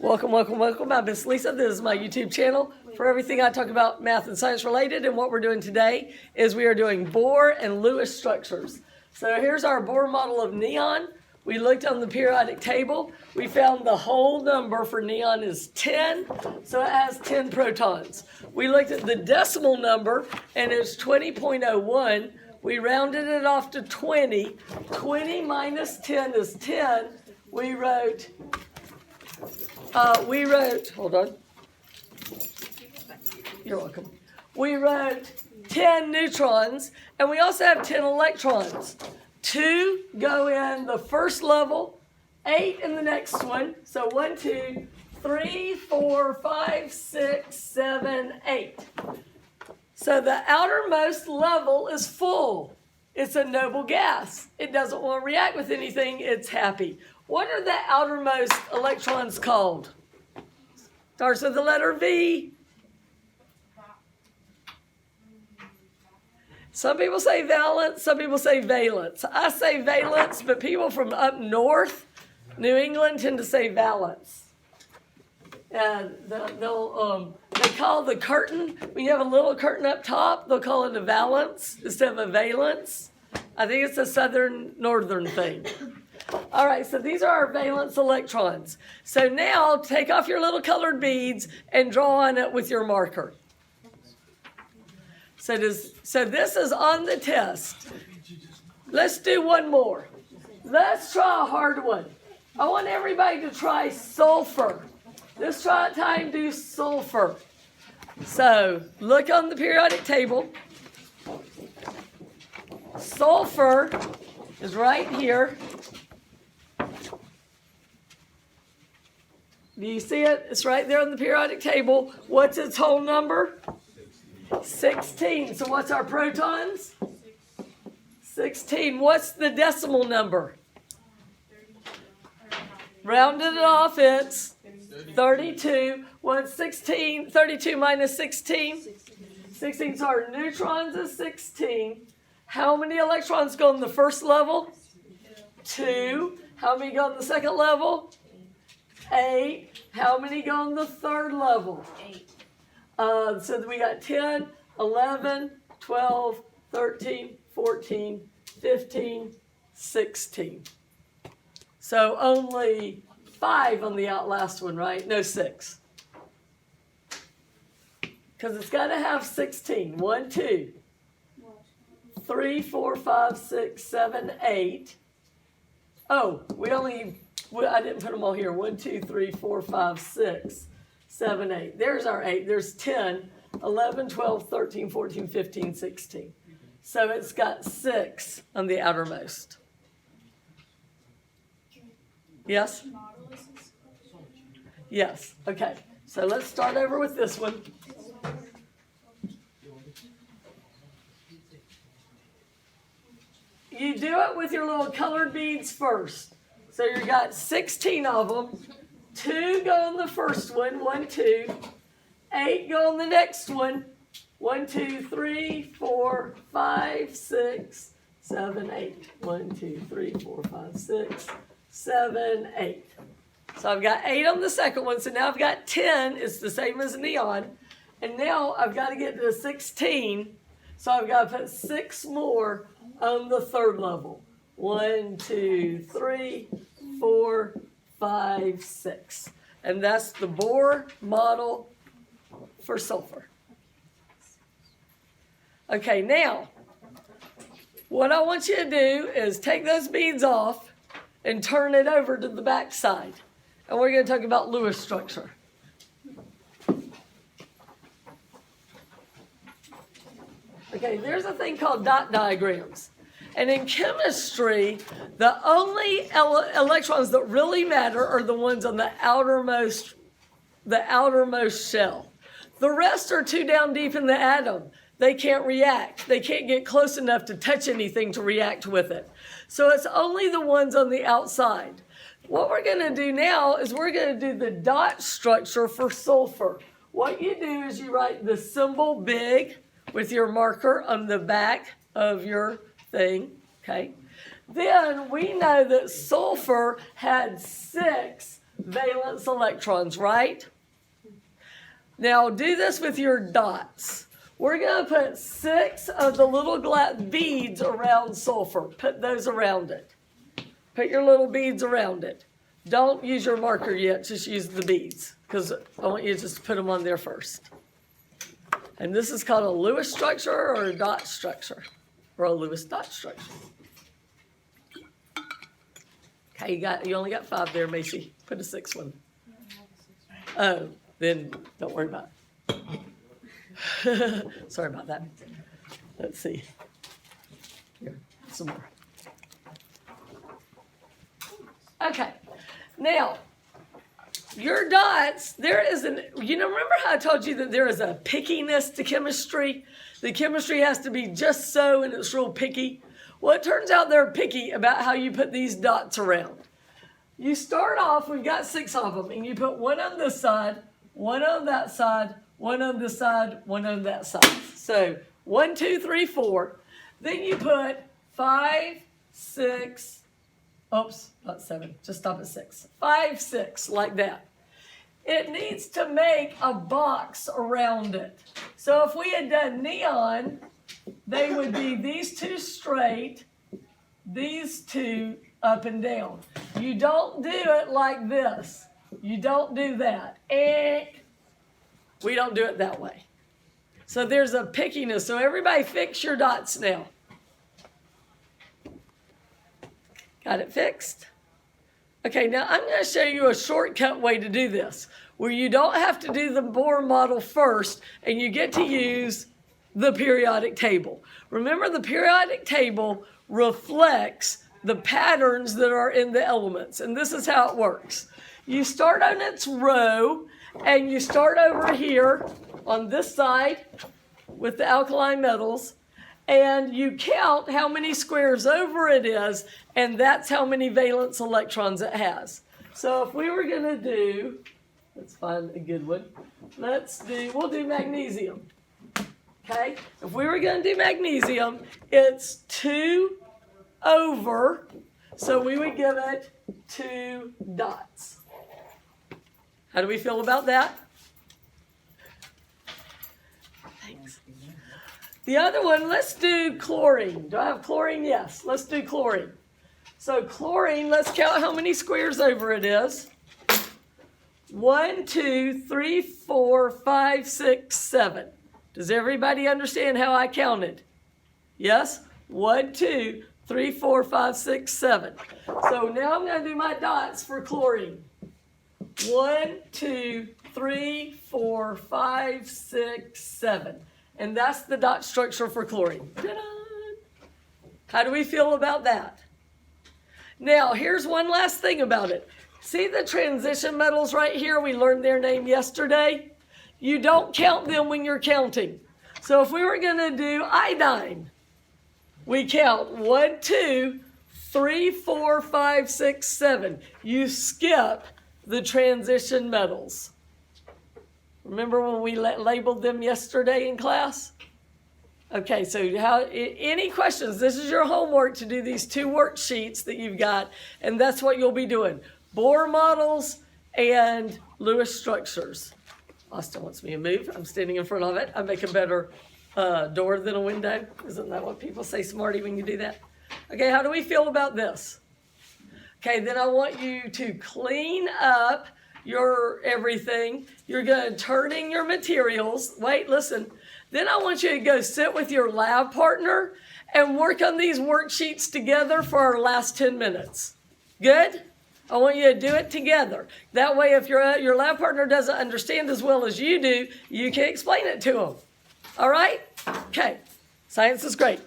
Welcome, welcome, welcome. I'm Miss Lisa. This is my YouTube channel for everything I talk about math and science related. And what we're doing today is we are doing Bohr and Lewis structures. So here's our Bohr model of neon. We looked on the periodic table. We found the whole number for neon is 10, so it has 10 protons. We looked at the decimal number, and it's 20.01. We rounded it off to 20. 20 minus 10 is 10. We wrote, hold on. You're welcome. We wrote 10 neutrons, and we also have 10 electrons. 2 go in the first level, 8 in the next one. So 1, 2, 3, 4, 5, 6, 7, 8. So the outermost level is full. It's a noble gas. It doesn't want to react with anything. It's happy. What are the outermost electrons called? Starts with the letter V. Some people say valence, some people say valence. I say valence, but people from up north, New England, tend to say valence. And they call the curtain, when you have a little curtain up top, they'll call it a valence instead of a valence. I think it's a northern thing. All right, so these are our valence electrons. So now take off your little colored beads and draw on it with your marker. So this is on the test. Let's do one more. Let's try a hard one. I want everybody to try sulfur. Let's try time do sulfur. So look on the periodic table. Sulfur is right here. Do you see it? It's right there on the periodic table. What's its whole number? 16. So what's our protons? 16. What's the decimal number? Rounded it off, it's 32. What's 16? 32 minus 16? 16. So our neutrons is 16. How many electrons go in the first level? 2. How many go in the second level? 8. How many go in the third level? 8. So we got 10, 11, 12, 13, 14, 15, 16. So only 5 on the last one, right? No, 6. Because it's got to have 16. 1, 2, 3, 4, 5, 6, 7, 8. Oh, I didn't put them all here. 1, 2, 3, 4, 5, 6, 7, 8. There's our 8. There's 10, 11, 12, 13, 14, 15, 16. So it's got 6 on the outermost. Yes? Yes. Okay. So let's start over with this one. You do it with your little colored beads first. So you got 16 of them. 2 go in the first one. 1, 2. 8 go in the next one. 1, 2, 3, 4, 5, 6, 7, 8. 1, 2, 3, 4, 5, 6, 7, 8. So I've got 8 on the second one. So now I've got 10. It's the same as neon. And now I've got to get to 16. So I've got to put 6 more on the third level. 1, 2, 3, 4, 5, 6. And that's the Bohr model for sulfur. Okay, now, what I want you to do is take those beads off and turn it over to the back side. And we're going to talk about Lewis structure. Okay, there's a thing called dot diagrams. And in chemistry, the only electrons that really matter are the ones on the outermost shell. The rest are too down deep in the atom. They can't react. They can't get close enough to touch anything to react with it. So it's only the ones on the outside. What we're going to do now is we're going to do the dot structure for sulfur. What you do is you write the symbol big with your marker on the back of your thing, okay? Then we know that sulfur had 6 valence electrons, right? Now do this with your dots. We're going to put 6 of the little beads around sulfur. Put those around it. Put your little beads around it. Don't use your marker yet, just use the beads, because I want you to just put them on there first. And this is called a Lewis structure or a dot structure, or a Lewis dot structure. Okay, you only got 5 there, Macy. Put a 6th one. Oh, then don't worry about it. Sorry about that. Let's see. Here, some more. Okay, now your dots, remember how I told you that there is a pickiness to chemistry? The chemistry has to be just so, and it's real picky. Well, it turns out they're picky about how you put these dots around. You start off, we've got 6 of them, and you put one on this side, one on that side, one on this side, one on that side. So 1, 2, 3, 4. Then you put 5, 6, oops, not 7, just stop at 6. 5, 6, like that. It needs to make a box around it. So if we had done neon, they would be these 2 straight, these 2 up and down. You don't do it like this. You don't do that. We don't do it that way. So there's a pickiness. So everybody fix your dots now. Got it fixed? Okay, now I'm going to show you a shortcut way to do this, where you don't have to do the Bohr model first, and you get to use the periodic table. Remember, the periodic table reflects the patterns that are in the elements, and this is how it works. You start on its row, and you start over here on this side with the alkali metals, and you count how many squares over it is, and that's how many valence electrons it has. So if we were going to do, let's find a good one. We'll do magnesium. Okay? If we were going to do magnesium, it's 2 over, so we would give it 2 dots. How do we feel about that? Thanks. The other one, let's do chlorine. Do I have chlorine? Yes. Let's do chlorine. So chlorine, let's count how many squares over it is. 1, 2, 3, 4, 5, 6, 7. Does everybody understand how I counted? Yes? 1, 2, 3, 4, 5, 6, 7. So now I'm going to do my dots for chlorine. 1, 2, 3, 4, 5, 6, 7. And that's the dot structure for chlorine. Ta-da! How do we feel about that? Now, here's one last thing about it. See the transition metals right here? We learned their name yesterday. You don't count them when you're counting. So if we were going to do iodine, we count 1, 2, 3, 4, 5, 6, 7. You skip the transition metals. Remember when we labeled them yesterday in class? Okay, so any questions? This is your homework to do these 2 worksheets that you've got, and that's what you'll be doing. Bohr models and Lewis structures. Austin wants me to move. I'm standing in front of it. I make a better door than a window. Isn't that what people say, smarty, when you do that? Okay, how do we feel about this? Okay, then I want you to clean up your everything. You're going to turn in your materials. Wait, listen. Then I want you to go sit with your lab partner and work on these worksheets together for our last 10 minutes. Good? I want you to do it together. That way, if your lab partner doesn't understand as well as you do, you can explain it to them. All right? Okay. Science is great.